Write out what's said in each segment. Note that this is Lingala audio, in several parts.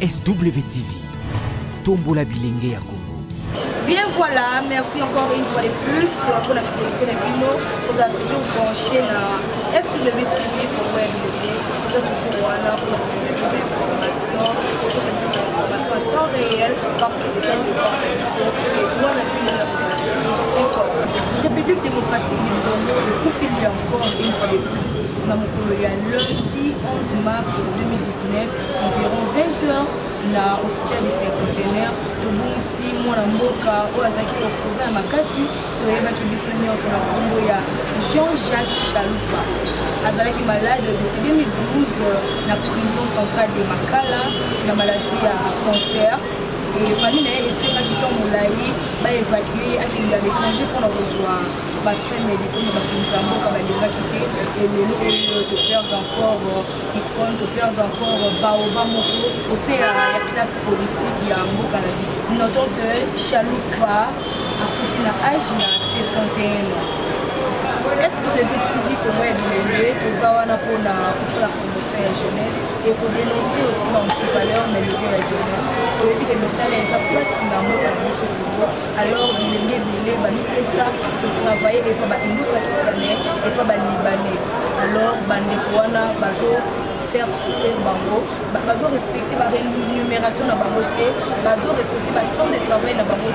SWTV, Tombola Bilingue à Congo. Bien voilà, merci encore une fois de plus pour la fidélité de Pino. Vous avez toujours branché la SWTV pour web vous êtes toujours là pour la information, pour cette information à temps réel parce que vous êtes devant la mission et moi la Pino vous a toujours informé. République démocratique du Congo, le coup fini encore une fois de plus. Dans mon colonial lundi 11 mars 2019, environ 20h, na hôpital de Saint-Contenaire, de Bonsi, Mwanamboka, Oazaki, opposant à Makasi, Toyeba Kibisonion sur la combo ya Jean-Jacques Chaloupa. Azalaki malade depuis 2012 na prison centrale de Makala, na maladie à cancer. Et Fanny essaie de Moulaï, évacuer à qui il a déclenché pour rejoindre bassin médical dans la et les lots te perdent encore icône, te perdent encore Baoba Moko, aussi à la classe politique, il y a un beau cannabis. Notons que Chaloupa a pris un âge de 71 ans. Est-ce que le TV pour moi est bien pour la promotion de la jeunesse et pour dénoncer aussi l'anti-valeur mais le la jeunesse. Pour éviter que le salaire soit plus finalement alors il est bien, il ça pour travailler et pas les pakistanais et pas les libanais. Alors bandekwana bazo faire souffrir bango, bazo respecter la rémunération de bango, bazo respecter le temps de travail de bango,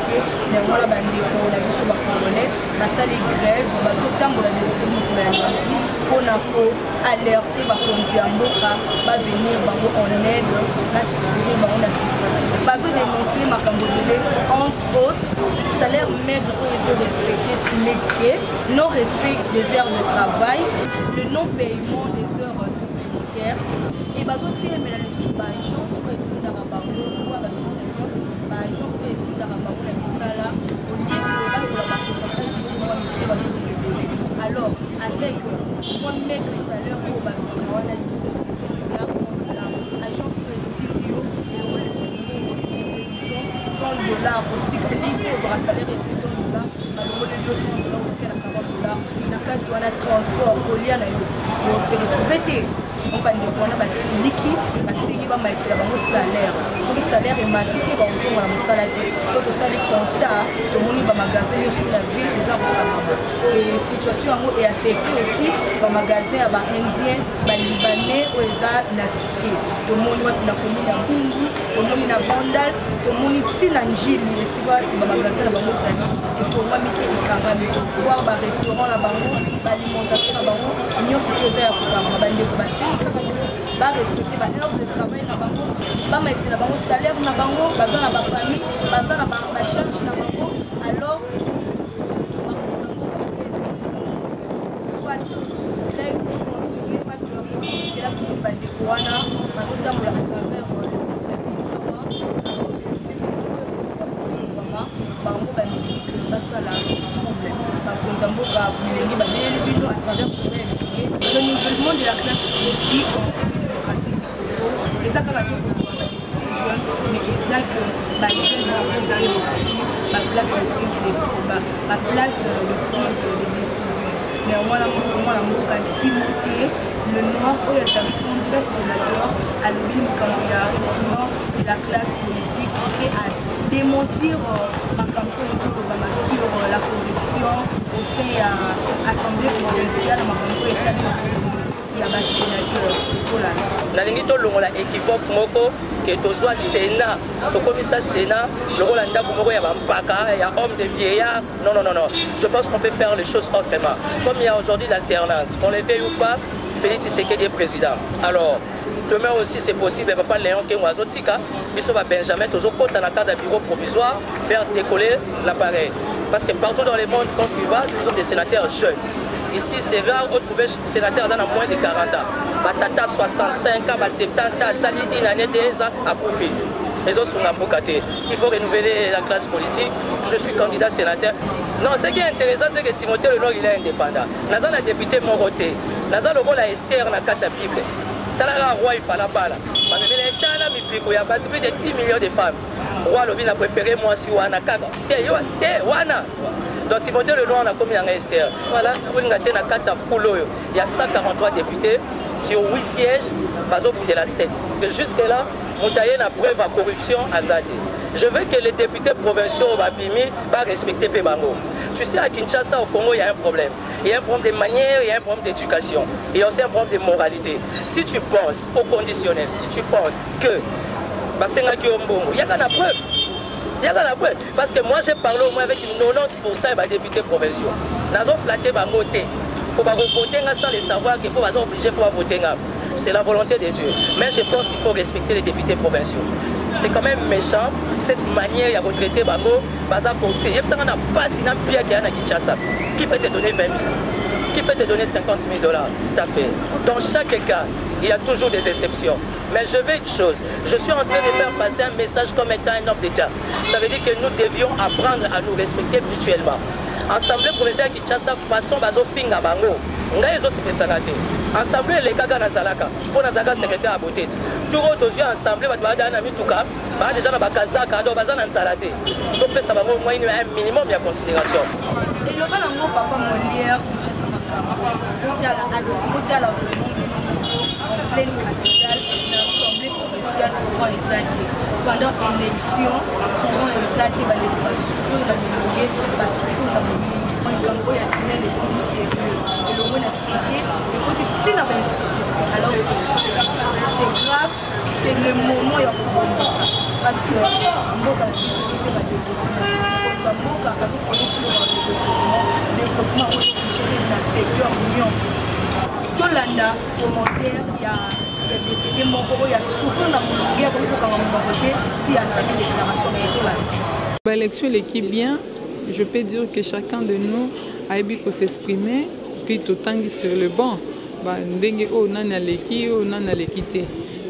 mais moi la bandeko la biso ba congolais, basa les grèves, bazo tambola de pour la gentil, pour na ko alerter ba konzi mboka, ba venir bango en aide, na sécurité bango na situation. Bazo dénoncer makambo entre autres salaire maigre où ils ont respecté SMIC, non respect des heures de travail, le non-paiement des heures supplémentaires et bazo téléménage par agence pour étudier dans la bango ou à la sous-traitance par agence pour étudier dans la bango la misala au lieu que la pourcentage de moi alors avec moins maigre salaire pour bazo on a dit $100 agence pour étudier et le $30 pour cycliser au salaire et $50 alors le $30 aussi à $40 na kati wana transport kolia na yo se retrouver on va dire qu'on a basiliki basingi ba maître bango salaire so le salaire est matité ba ozo na musala te so to sali constat to moni ba magasin sur la ville des arbres et situation yango est affectée aussi ba magasin ba indien ba libanais ou eza na cité to moni wa na commune ya Bungu to moni na Vandal to moni tina njili esiba ba magasin na bango sali il faut pas mike ikangami voir ba restaurant na bango ba alimentation na bango nyonso to za ya kokanga ba ndeko basi ba respecter ba heure de travail na bango ba mettre na bango salaire na bango baza na ba famille baza na ba charge na bango alors soit grève et continuer parce que c'est là que nous va découvrir parce que dans la travers le bango bandi basala problème bakonza mboka bilenge babeli bino à travers problème le renouvellement de la classe politique et ça quand même les jeunes mais ça que les jeunes ont aussi la place de prise de la place de prise de décision néanmoins la mboka Timothée le noir où il y a des candidats sénateurs à l'objet de la classe politique et à démentir ma campagne sur la corruption au sein de l'Assemblée provinciale, ma campagne il y a des sénateurs. Nalingi to longola équivoque moko que tozwa Sénat, to commissaire Sénat, le rôle ndako moko ya bampaka, ya homme de vieillard. Non. Je pense qu'on peut faire les choses autrement. Comme il y a aujourd'hui l'alternance, on les paye ou pas, Félix Tshisekedi est président. Alors, demain aussi c'est possible, papa Léon Kenwazotika, Bissoba Benjamin, toujours compte dans la cadre d'un bureau provisoire, faire décoller l'appareil. Parce que partout dans le monde, quand tu vas, nous sommes des sénateurs jeunes. Ici, c'est rare de trouver des sénateurs dans moins de 40 ans. Batata 65 ans, 70 ans, Sali une année, 2 ans à profit. Les autres sont emboucatés. Il faut renouveler la classe politique. Je suis candidat sénateur. Non, ce qui est intéressant, c'est que Timothée Lenoir, il est indépendant. Nous avons la députée Moroté. Nous avons le rôle à Esther dans la Bible. Talala roi il fallait pas là. Parce que l'État n'a mis plus de 10 millions de femmes. Roi Lobin a préféré moi si Wana Kaga. Wana. Donc Timothée Lenoir a commis un Esther. Voilà, il y a 143 députés sur 8 sièges. Bazo pour de la 7. Jusque là, Moutaye na preuve à corruption à Zadi. Je veux que les députés provinciaux Babimi va respecter Pébango. Tu sais, à Kinshasa, au Congo, il y a un problème. Il y a un problème de manière, il y a un problème d'éducation. Il y a aussi un problème de moralité. Si tu penses au conditionnel, si tu penses que il y a qu'à la preuve. Il y a la preuve. Parce que moi, j'ai parlé au moins avec 90% des députés provinciaux. Nous avons flatté ma moté. Pour voter sans les savoir qu'il faut obligé pour voter. C'est la volonté de Dieu. Mais je pense qu'il faut respecter les députés provinciaux. C'est quand même méchant cette manière de retraiter Bango. Il y a pas si bien qu'il y a à Kinshasa. Qui peut te donner 20 000? Qui peut te donner 50 000 $? T'as fait. Dans chaque cas, il y a toujours des exceptions. Mais je veux une chose. Je suis en train de faire passer un message comme étant un homme d'État. Ça veut dire que nous devions apprendre à nous respecter mutuellement. Assemblée provinciale Kinshasa, façon bazo finga bango. Ngai zo se sanate. Assemblée les gaga na zalaka. Pour na zalaka secrétaire à beauté. Tout autre yeux assemblée ba na mituka. Ba déjà na bakazaka do baza na salate. Donc ça va au moins un minimum de considération. Et le bal en papa Molière Kinshasa makama. Au en pleine capitale, l'Assemblée provinciale courant Ezaki. Pendant l'élection, courant Ezaki va les souffrir dans le milieu, va souffrir dans le milieu. On est comme il y a signé les colis sérieux. Et le monde a signé les colis c'était dans l'institution. Alors c'est grave, c'est le moment où il y a beaucoup ça. Parce que Mboka a dit que c'est le développement. Mboka a dit que c'est le développement où il y a secteur union. Tout l'anda, commentaire, il y a des mots qui souffrent dans le guerre pour qu'on ait si à sa déclaration de tout l'élection l'équipe bien, je peux dire que chacun de nous a eu pour s'exprimer, puis tout temps sur le banc.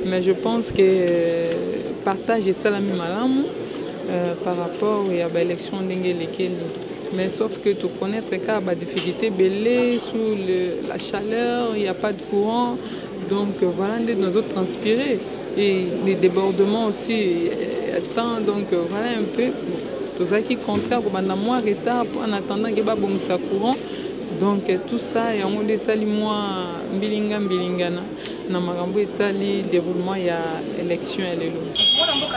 Mais je pense que partage ça la même par rapport à l'élection d'élection. Mais sauf que tu connais qu'il y a des difficultés belées sous la chaleur, il n'y a pas de courant. Donc voilà, nous autres transpirer. Et les débordements aussi, attend. Donc voilà un peu. Tout ça qui est contraire pour moins retard en attendant qu'il y ait un courant. Donc tout ça, il y a des salimoi bilingana. Dans le déroulement, il y a l'élection et les lots.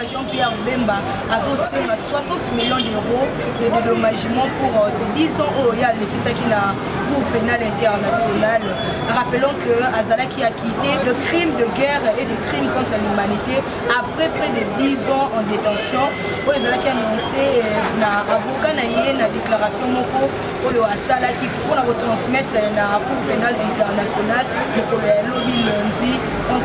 Jean-Pierre Bemba a reçu 60 millions d'euros de dédommagement pour ces 10 ans où il y a la Cour pénale internationale. Rappelons que Azalaki a quitté le crime de guerre et le crime contre l'humanité après près de 10 ans en détention. Azalaki a annoncé l'avocat na déclaration moko pour Azalaki pour la retransmettre la Cour pénale internationale pour le lobby lundi 11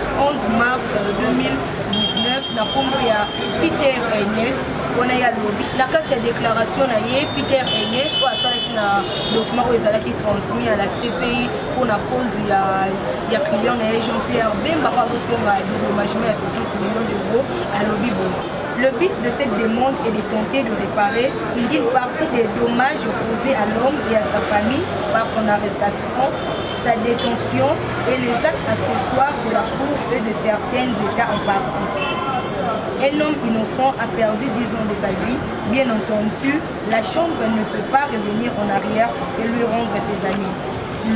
mars 2019 na Congo ya Peter Enes on a ya lobby la carte de déclaration na ye Peter Enes pour asalaki na document ezalaki transmis à la CPI pour la cause ya client na Jean-Pierre Bemba pour recevoir un dédommagement à 60 millions d'euros à lobby bon. Le but de cette demande est de tenter de réparer une partie des dommages causés à l'homme et à sa famille par son arrestation, sa détention et les actes accessoires de la Cour et de certains États en partie. Un homme innocent a perdu 10 ans de sa vie. Bien entendu, la Chambre ne peut pas revenir en arrière et lui rendre ses amis.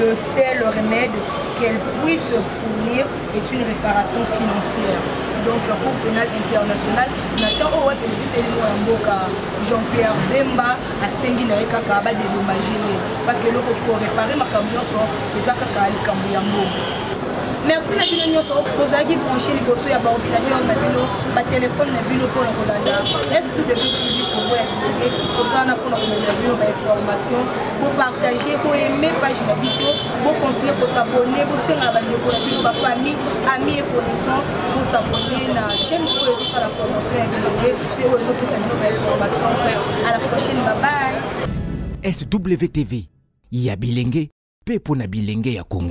Le seul remède qu'elle puisse fournir est une réparation financière. Donc la Cour pénale internationale n'attend au Jean-Pierre Bemba à Sengi na Kaka dédommagé parce que le pour réparer ma camion c'est ça merci na bino nyonso kozaki branché liboso ya baopérateur na bino batelefone na bino mpona kolanda esprit de vie pour kozana mpona komela bino bainformation bopartage boaime page na biso bocontinue kosabone bosenga bandeko na bino bafamille amis et connaissance bosabone na chaîne oyo ezosala promotion ya bilenge mpe oyo ezopesa bino bainformation à la prochaine bye bye. SWTV ya bilenge mpe mpona bilenge ya Congo.